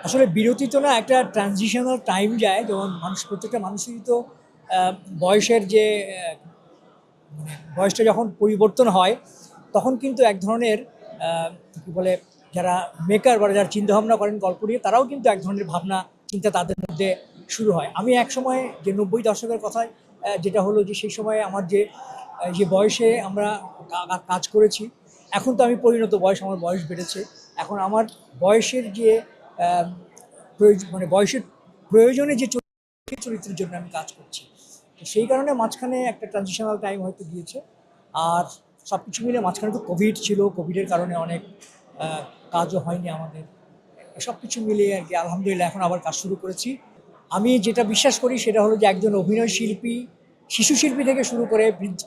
আসলে বিরতি তো না, একটা ট্রানজিশনাল টাইম যায়। যেমন প্রত্যেকটা মানুষেরই তো বয়সের যে বয়সটা যখন পরিবর্তন হয় তখন কিন্তু এক ধরনের কী বলে, যারা মেকার বা যারা চিন্তাভাবনা করেন গল্প নিয়ে, তারাও কিন্তু এক ধরনের ভাবনা চিন্তা তাদের মধ্যে শুরু হয়। আমি এক সময় যে 90 দশকের কথায় যেটা হলো যে সেই সময়ে আমার যে বয়সে আমরা কাজ করেছি, এখন তো আমি পরিণত বয়স, আমার বয়স বেড়েছে। এখন আমার বয়সের যে মানে বয়সের প্রয়োজনে যে চরিত্রের জন্য আমি কাজ করছি, তো সেই কারণে মাঝখানে একটা ট্রানজিশনাল টাইম হয়তো গিয়েছে। আর সব কিছু মিলে মাঝখানে তো কোভিড ছিল, কোভিডের কারণে অনেক কাজও হয়নি আমাদের। সব কিছু মিলিয়ে আর কি আলহামদুলিল্লাহ এখন আবার কাজ শুরু করেছি। আমি যেটা বিশ্বাস করি সেটা হলো যে একজন অভিনয় শিল্পী, শিশু শিল্পী থেকে শুরু করে বৃদ্ধ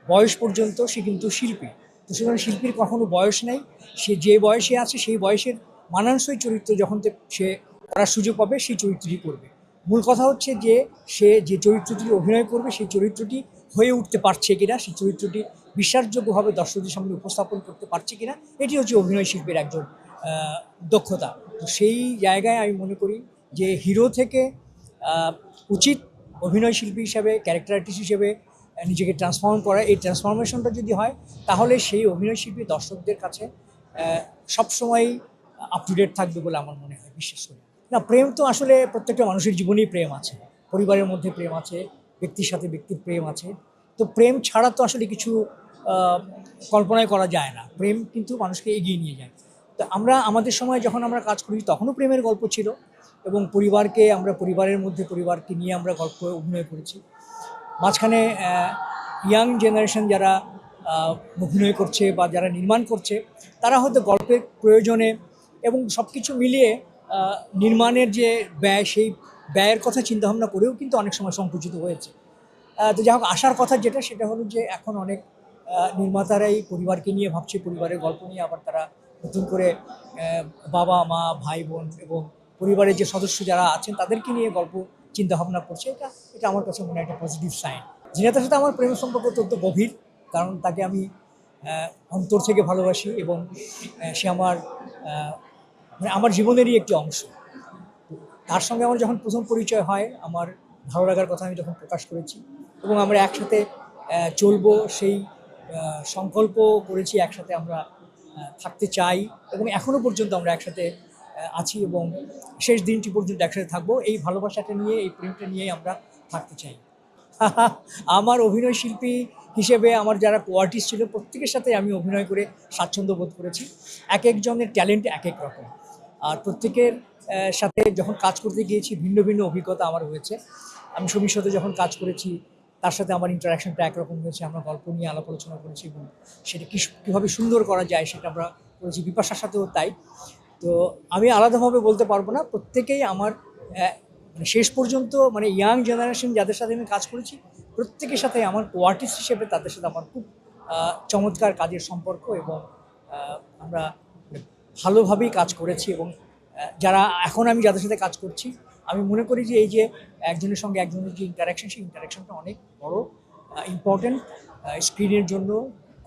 বয়স পর্যন্ত সে কিন্তু শিল্পী। তো সেখানে শিল্পীর কখনো বয়স নেই। সে যে বয়সে আছে সেই বয়সের মানানসই চরিত্র যখন সে করার সুযোগ পাবে সেই চরিত্রটি করবে। মূল কথা হচ্ছে যে সে যে চরিত্রটি অভিনয় করবে সেই চরিত্রটি হয়ে উঠতে পারছে কিনা, সেই চরিত্রটি বিশ্বাসযোগ্যভাবে দর্শকদের সামনে উপস্থাপন করতে পারছে কিনা, এটি হচ্ছে অভিনয় শিল্পীর একজন দক্ষতা। তো সেই জায়গায় আমি মনে করি যে হিরো থেকে উচিত অভিনয় শিল্পী হিসাবে, ক্যারেক্টার আর্টিস্ট হিসেবে নিজেকে ট্রান্সফর্ম করা। এই ট্রান্সফরমেশনটা যদি হয় তাহলে সেই অভিনয় শিল্পী দর্শকদের কাছে সবসময়ই আপ টু ডেট থাকবে বলে আমার মনে হয়, বিশ্বাস করি। না, প্রেম তো আসলে প্রত্যেকটা মানুষের জীবনেই প্রেম আছে, পরিবারের মধ্যে প্রেম আছে, ব্যক্তির সাথে ব্যক্তির প্রেম আছে। তো প্রেম ছাড়া তো আসলে কিছু কল্পনাই করা যায় না। প্রেম কিন্তু মানুষকে এগিয়ে নিয়ে যায়। তো আমরা আমাদের সময় যখন আমরা কাজ করি তখনও প্রেমের গল্প ছিল, এবং পরিবারের মধ্যে পরিবারকে নিয়ে আমরা গল্প অভিনয় করেছি। মাঝখানে ইয়াং জেনারেশন যারা অভিনয় করছে বা যারা নির্মাণ করছে, তারা হয়তো গল্পের প্রয়োজনে এবং সব কিছু মিলিয়ে নির্মাণের যে ব্যয়, সেই ব্যয়ের কথা চিন্তাভাবনা করেও কিন্তু অনেক সময় সংকুচিত হয়েছে। তো যাই হোক, আসার কথা সেটা হলো যে এখন অনেক নির্মাতারাই পরিবারকে নিয়ে ভাবছে, পরিবারের গল্প নিয়ে আবার তারা নতুন করে বাবা মা ভাই বোন এবং পরিবারের যে সদস্য যারা আছেন তাদেরকে নিয়ে গল্প চিন্তাভাবনা করছে। এটা আমার কাছে মনে হয় একটা পজিটিভ সাইন। জিনাতের সাথে আমার প্রেম সম্পর্ক অত্যন্ত গভীর, কারণ তাকে আমি অন্তর থেকে ভালোবাসি এবং সে মানে আমার জীবনেরই একটি অংশ। তার সঙ্গে আমার যখন প্রথম পরিচয় হয়, আমার ভালো লাগার কথা আমি যখন প্রকাশ করেছি এবং আমরা একসাথে চলবো সেই সংকল্প করেছি, একসাথে আমরা থাকতে চাই এবং এখনও পর্যন্ত আমরা একসাথে আছি এবং শেষ দিনটি পর্যন্ত একসাথে থাকবো। এই ভালোবাসাটা নিয়ে, এই প্রেমটা নিয়েই আমরা থাকতে চাই। আমার অভিনয় শিল্পী হিসেবে আমার যারা কোয়ার্টিস্ট ছিল প্রত্যেকের সাথে আমি অভিনয় করে স্বাচ্ছন্দ্য বোধ করেছি। এক একজনের ট্যালেন্ট এক এক রকম, আর প্রত্যেকের সাথে যখন কাজ করতে গিয়েছি ভিন্ন ভিন্ন অভিজ্ঞতা আমার হয়েছে। আমি সমীর সাথে যখন কাজ করেছি তার সাথে আমার ইন্টারাকশনটা একরকম হয়েছে, আমরা গল্প নিয়ে আলাপ আলোচনা করেছি এবং সেটা কীভাবে সুন্দর করা যায় সেটা আমরা করেছি। বিপাশার সাথেও তাই। তো আমি আলাদাভাবে বলতে পারবো না, প্রত্যেকেই আমার মানে শেষ পর্যন্ত মানে ইয়াং জেনারেশন যাদের সাথে আমি কাজ করেছি প্রত্যেকের সাথে আমার কোয়ার্টিস্ট হিসেবে তাদের সাথে আমার খুব চমৎকার কাজের সম্পর্ক এবং আমরা ভালোভাবেই কাজ করেছি। এবং যারা এখন আমি যাদের সাথে কাজ করছি, আমি মনে করি যে এই যে একজনের সঙ্গে একজনের যে ইন্টারাকশন, সেই ইন্টারাকশনটা অনেক বড় ইম্পর্টেন্ট স্ক্রিনের জন্য,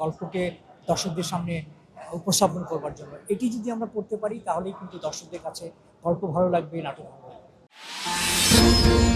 গল্পকে দর্শকদের সামনে উপস্থাপন করবার জন্য। এটি যদি আমরা করতে পারি তাহলেই কিন্তু দর্শকদের কাছে গল্প ভালো লাগবে, নাটক ভালো লাগবে।